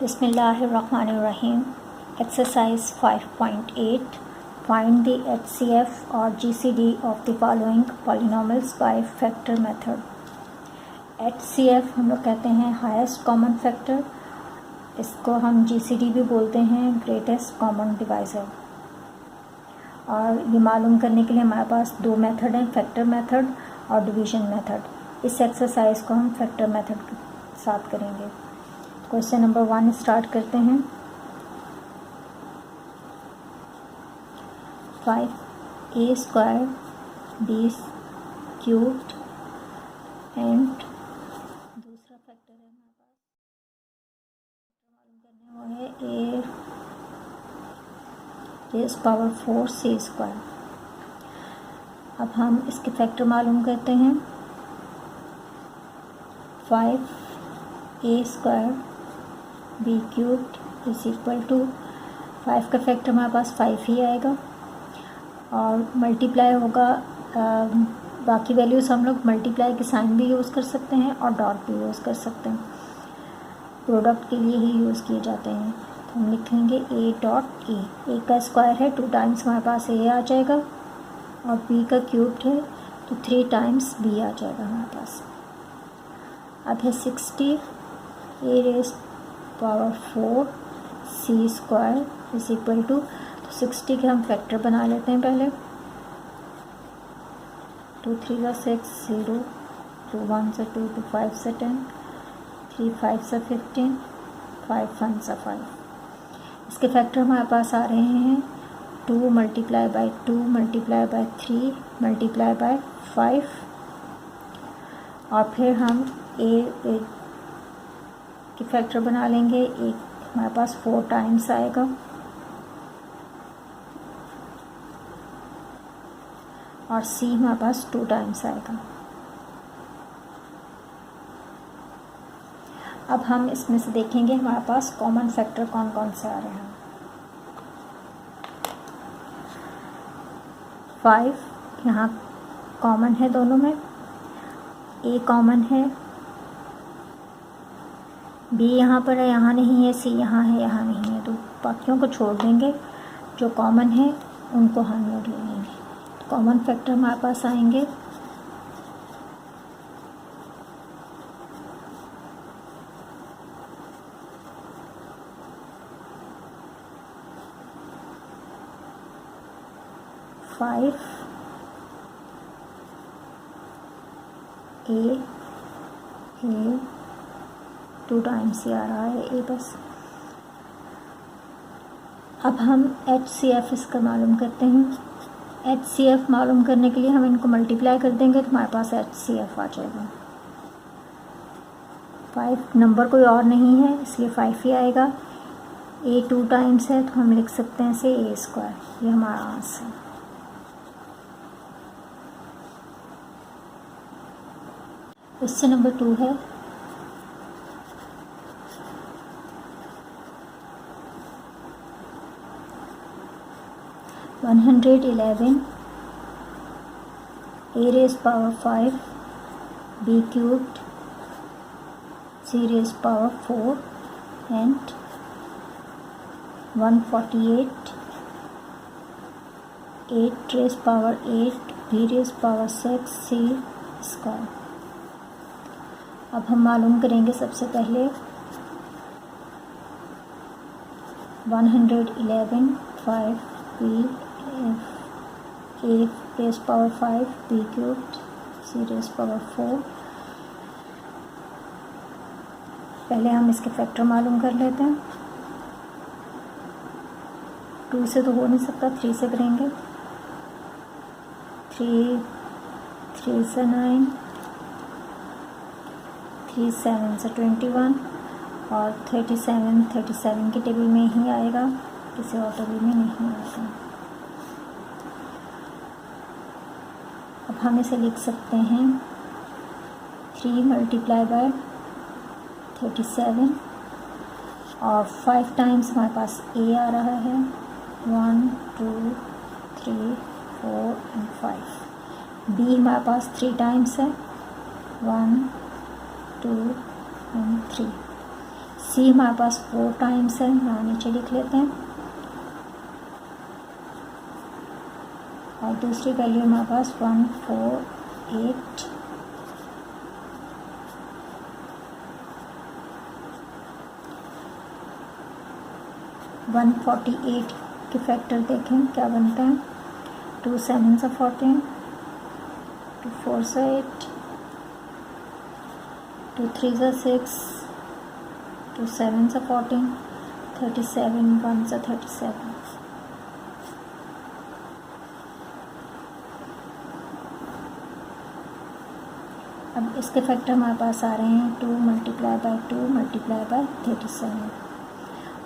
Bismillahirrahmanirrahim. Exercise 5.8. Find the HCF or GCD of the following polynomials by factor method. HCF हम लोग कहते हैं highest common factor, इसको हम GCD भी बोलते हैं ग्रेटेस्ट कॉमन डिवाइज़र। और ये मालूम करने के लिए हमारे पास दो मेथड हैं, फैक्टर मेथड और डिवीज़न मेथड। इस एक्सरसाइज को हम फैक्टर मेथड के साथ करेंगे। क्वेश्चन नंबर 1 स्टार्ट करते हैं। 5a² b³ एंड दूसरा फैक्टर है हमारे पास मालूम करने वो है a⁴c²। अब हम इसके फैक्टर मालूम करते हैं। 5a² b³ = 5 का फैक्टर हमारे पास 5 ही आएगा और मल्टीप्लाई होगा। बाकी वैल्यूज़ हम लोग मल्टीप्लाई के साइन भी यूज़ कर सकते हैं और डॉट भी यूज़ कर सकते हैं, प्रोडक्ट के लिए ही यूज़ किए जाते हैं। तो हम लिखेंगे a.a का स्क्वायर है 2 टाइम्स हमारे पास a आ जाएगा और b का क्यूब्ड है तो 3 टाइम्स b आ जाएगा हमारे पास। अब है 60 a⁴c² = तो 60 के हम फैक्टर बना लेते हैं पहले। 2 3 6 0, 2 1 2, 2 5 10, 3 5 15, 5 1 5। इसके फैक्टर हमारे पास आ रहे हैं 2 × 2 × 3 × 5 और फिर हम a के फैक्टर बना लेंगे। एक हमारे पास 4 टाइम्स आएगा और c हमारे पास 2 टाइम्स आएगा। अब हम इसमें से देखेंगे हमारे पास कॉमन फैक्टर कौन कौन से आ रहे हैं। 5 यहाँ कॉमन है, दोनों में a कॉमन है, b यहाँ पर है, यहाँ नहीं है, c यहाँ है, यहाँ नहीं है, तो बाकियों को छोड़ देंगे, जो कॉमन है उनको हम लोग ले लेंगे। तो कॉमन फैक्टर हमारे पास आएंगे 5 a 2 टाइम्स ही आ रहा है a बस। अब हम HCF इसका मालूम करते हैं। HCF मालूम करने के लिए हम इनको मल्टीप्लाई कर देंगे तो हमारे पास HCF आ जाएगा। 5 नंबर कोई और नहीं है इसलिए 5 ही आएगा। a 2 टाइम्स है तो हम लिख सकते हैं इसे a²। ये हमारा आंसर है। क्वेश्चन नंबर 2 है। (111) a⁵ b³ c⁴ and 148 8⁵ b⁶ c²। अब हम मालूम करेंगे सबसे पहले 111 5 a⁵ b³ c⁴। पहले हम इसके फैक्टर मालूम कर लेते हैं। 2 से तो हो नहीं सकता, 3 से करेंगे। 3 3 से 9, 3 7 से 21 और 37 के टेबल में ही आएगा, किसी और टेबल में नहीं आएगा। अब हम इसे लिख सकते हैं 3 × 37 और 5 टाइम्स हमारे पास a आ रहा है। 1 2 3 4 एंड 5। b हमारे पास 3 टाइम्स है, 1 2 एंड 3। सी हमारे पास 4 टाइम्स है, यहाँ नीचे लिख लेते हैं, और दूसरी वैल्यू हमारे पास 148 148 के फैक्टर देखें क्या बनते हैं। 2 7s 14, 2 4s 8, 2 3s 6, 2 7s 14, 37 1s 37। अब इसके फैक्टर हमारे पास आ रहे हैं 2 × 2 × 37,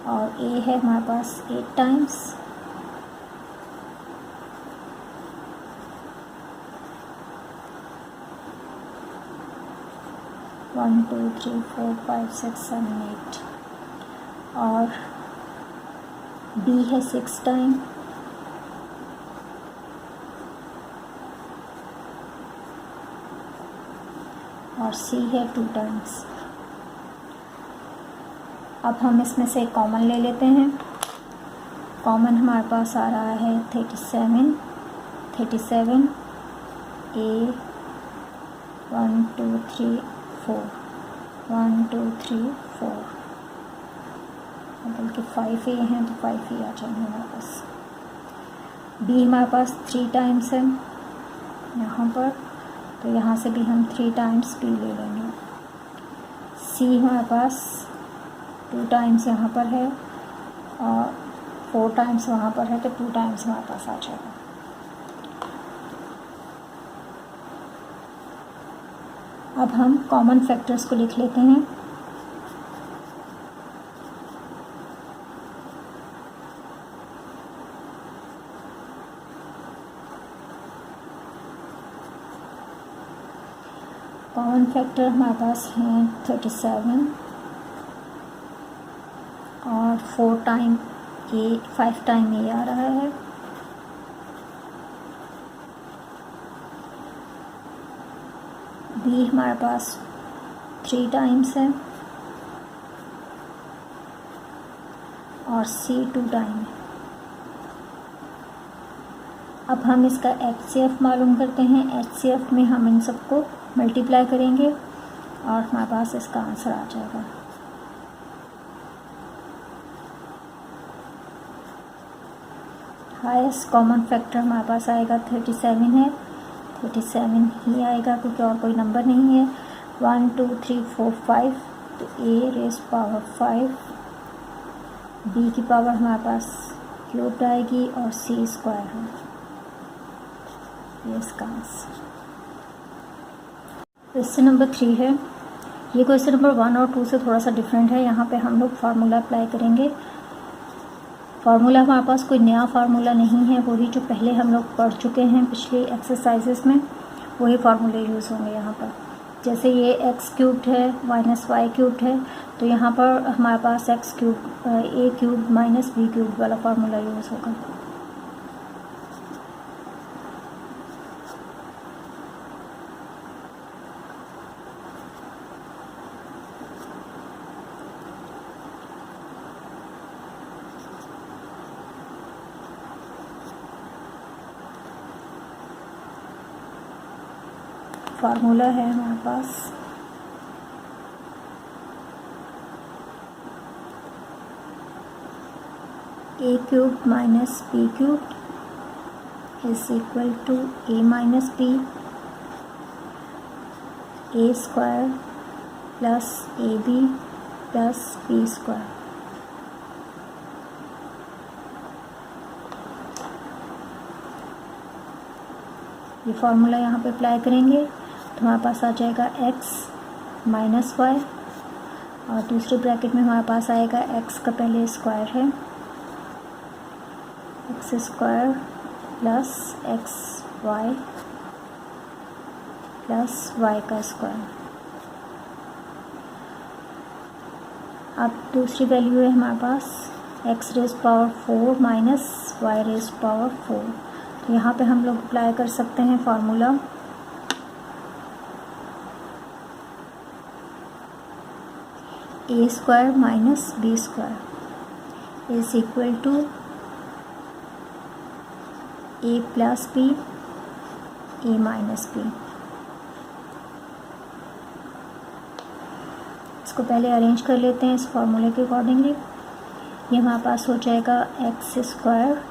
और ए है हमारे पास 8 टाइम्स, वन 2 3 4 5 6 7 8, और बी है 6 टाइम, और सी है 2 टाइम्स। अब हम इसमें से कॉमन ले लेते हैं। कॉमन हमारे पास आ रहा है 37 ए 1 2 3 4 1 2 3 4, बल्कि 5 ए हैं तो 5 ए आ जाएंगे हमारे पास। बी हमारे पास 3 टाइम्स है यहाँ पर, तो यहाँ से भी हम 3 टाइम्स बी ले लेंगे। सी हमारे पास 2 टाइम्स यहाँ पर है और 4 टाइम्स वहाँ पर है, तो 2 टाइम्स हमारे पास आ जाएगा। अब हम कॉमन फैक्टर्स को लिख लेते हैं। कॉमन फैक्टर हमारे पास हैं 37 और 4 टाइम ए 5 टाइम ए आ रहा है, बी हमारे पास 3 टाइम्स है, और सी 2 टाइम है। अब हम इसका HCF मालूम करते हैं। HCF में हम इन सबको मल्टीप्लाई करेंगे और हमारे पास इसका आंसर आ जाएगा। हाईएस्ट कॉमन फैक्टर हमारे पास आएगा 37 है, 37 ही आएगा क्योंकि और कोई नंबर नहीं है। 1 2 3 4 5, तो ए रेज़ पावर 5, बी की पावर हमारे पास क्यूब आएगी और सी स्क्वायर है, ये इसका आंसर। क्वेश्चन नंबर 3 है। ये क्वेश्चन नंबर 1 और 2 से थोड़ा सा डिफरेंट है। यहाँ पे हम लोग फार्मूला अप्लाई करेंगे। फार्मूला हमारे पास कोई नया फार्मूला नहीं है, वही जो पहले हम लोग पढ़ चुके हैं पिछली एक्सरसाइजेस में, वही फार्मूले यूज़ होंगे यहाँ पर। जैसे ये एक्स क्यूब्ड है माइनस वाई क्यूब्ड है, तो यहाँ पर हमारे पास x cube a cube minus B cube वाला फार्मूला यूज़ होगा। फार्मूला है हमारे पास ए cube minus B cube is equal to A minus B, A square plus A B plus B square. ये फार्मूला यहाँ पे अप्लाई करेंगे तो हमारे पास आ जाएगा x माइनस वाई, और दूसरे ब्रैकेट में हमारे पास आएगा x का पहले स्क्वायर है, x square plus x y plus y का स्क्वायर। अब दूसरी वैल्यू है हमारे पास x raise power 4 minus y raise power 4। तो यहाँ पे हम लोग अप्लाई कर सकते हैं formula. A square minus B square is equal to A plus B A minus b. इसको पहले अरेंज कर लेते हैं इस फॉर्मूले के अकॉर्डिंगली। ये हमारे पास हो जाएगा x square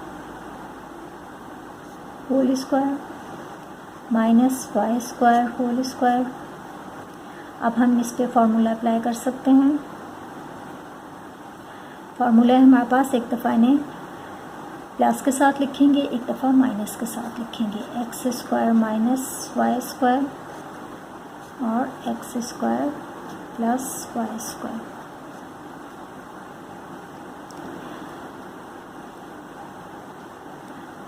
whole square minus Y square whole square. अब हम इस पे फॉर्मूला अप्लाई कर सकते हैं। फार्मूला है हमारे पास, एक दफ़ा इन्हें प्लस के साथ लिखेंगे, एक दफ़ा माइनस के साथ लिखेंगे। X square minus Y square और x square plus y square.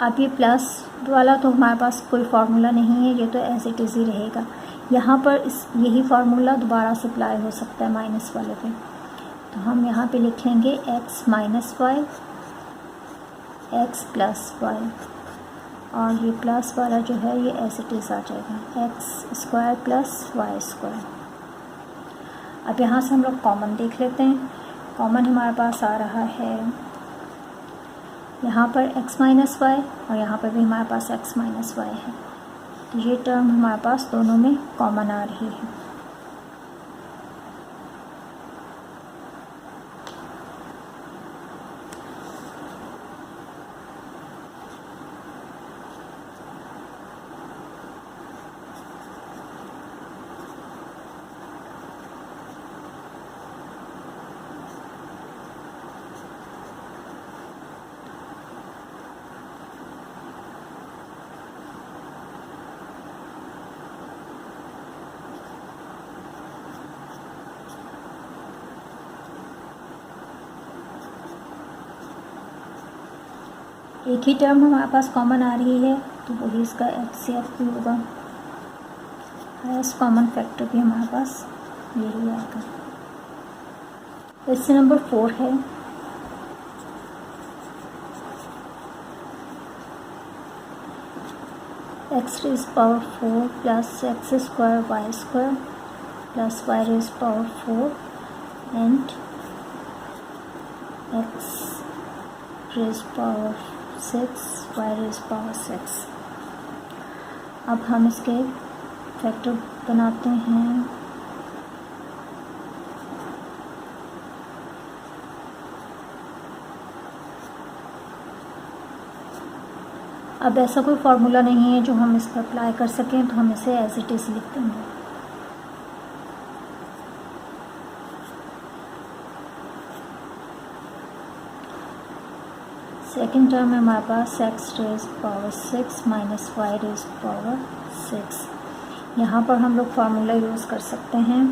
अब ये प्लस वाला तो हमारे पास कोई फार्मूला नहीं है, ये तो एज इट इज़ ही रहेगा। यहाँ पर यही फार्मूला दोबारा से अप्लाई हो सकता है माइनस वाले पे, तो हम यहाँ पे लिख लेंगे x minus Y x plus Y, और ये प्लस वाला जो है ये एज इट इज़ आ जाएगा x square plus y square. अब यहाँ से हम लोग कॉमन देख लेते हैं। कॉमन हमारे पास आ रहा है यहाँ पर x माइनस वाई और यहाँ पर भी हमारे पास x माइनस वाई है, तो ये टर्म हमारे पास दोनों में कॉमन आ रही है। एक ही टर्म हमारे पास कॉमन आ रही है, तो वही इसका HCF भी होगा। हाईएस्ट कॉमन फैक्टर भी हमारे पास यही आएगा। क्वेश्चन नंबर 4 है, x raise power 4 plus x square y square plus y raise power 4 and x raise power 6 y raise power 6। अब हम इसके फैक्टर बनाते हैं। अब ऐसा कोई फार्मूला नहीं है जो हम इस पर अप्लाई कर सकें, तो हम इसे एज इट इज़ लिख देंगे। सेकेंड टर्म है हमारे पास x raise power 6 minus y raise power 6। यहाँ पर हम लोग फार्मूला यूज़ कर सकते हैं।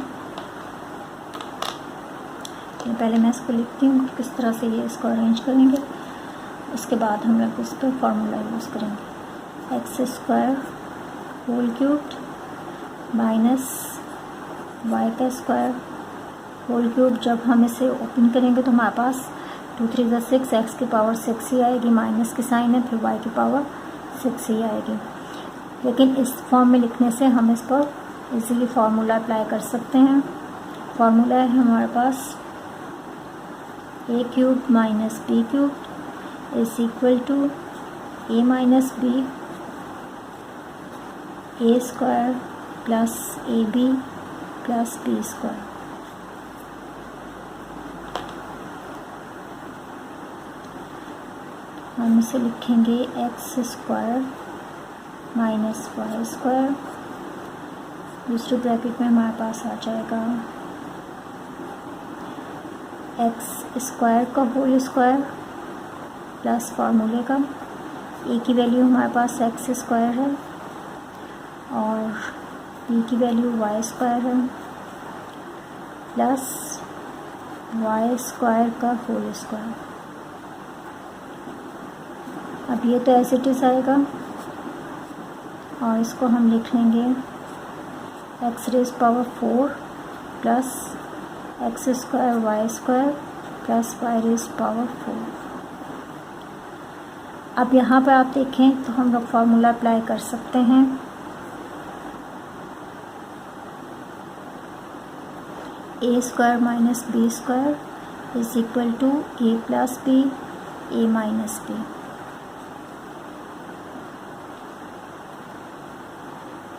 पहले मैं इसको लिखती हूँ किस तरह से ये इसको अरेंज करेंगे, उसके बाद हम लोग इस पर फार्मूला यूज़ करेंगे। X square whole cubed minus y का स्क्वायर होल क्यूब। जब हम इसे ओपन करेंगे तो हमारे पास 2 3 6 एक्स की पावर 6 ही आएगी, माइनस की साइन है, फिर वाई की पावर 6 ही आएगी। लेकिन इस फॉर्म में लिखने से हम इस पर इजीली फार्मूला अप्लाई कर सकते हैं। फार्मूला है हमारे पास ए cube minus B cube is equal to A minus B A square plus A B plus B square. हम इसे लिखेंगे x square minus Y square, दूसरे ब्रैकेट में हमारे पास आ जाएगा एक्स स्क्वायर का होल स्क्वायर प्लस फार्मूले का ए की वैल्यू हमारे पास एक्स स्क्वायर है और बी की वैल्यू वाई स्क्वायर है प्लस वाई स्क्वायर का होल स्क्वायर। अब ये तो एज इट इज़ आएगा और इसको हम लिख लेंगे x raise power 4 plus x square y square plus y raise power 4। अब यहाँ पर आप देखें तो हम लोग फार्मूला अप्लाई कर सकते हैं। A square minus B square is equal to A plus B A minus B.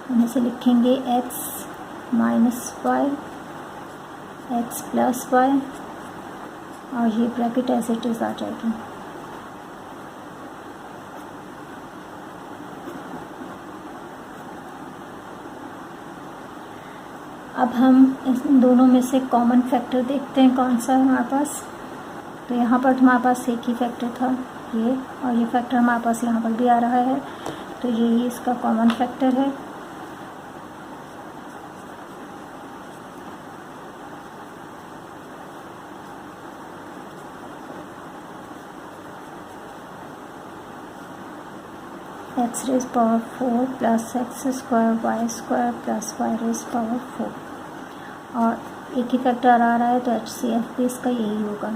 हम इसे लिखेंगे X minus Y x plus Y और ये ब्रैकेट एज इट इज़ आ जाएगी। अब हम इन दोनों में से कॉमन फैक्टर देखते हैं कौन सा है हमारे पास। तो यहाँ पर हमारे पास एक ही फैक्टर था ये, और ये फैक्टर हमारे पास यहाँ पर भी आ रहा है, तो यही इसका कॉमन फैक्टर है। X raise power 4 plus x square y square plus y raise power 4, और एक ही फैक्टर आ रहा है तो HCF भी इसका यही होगा।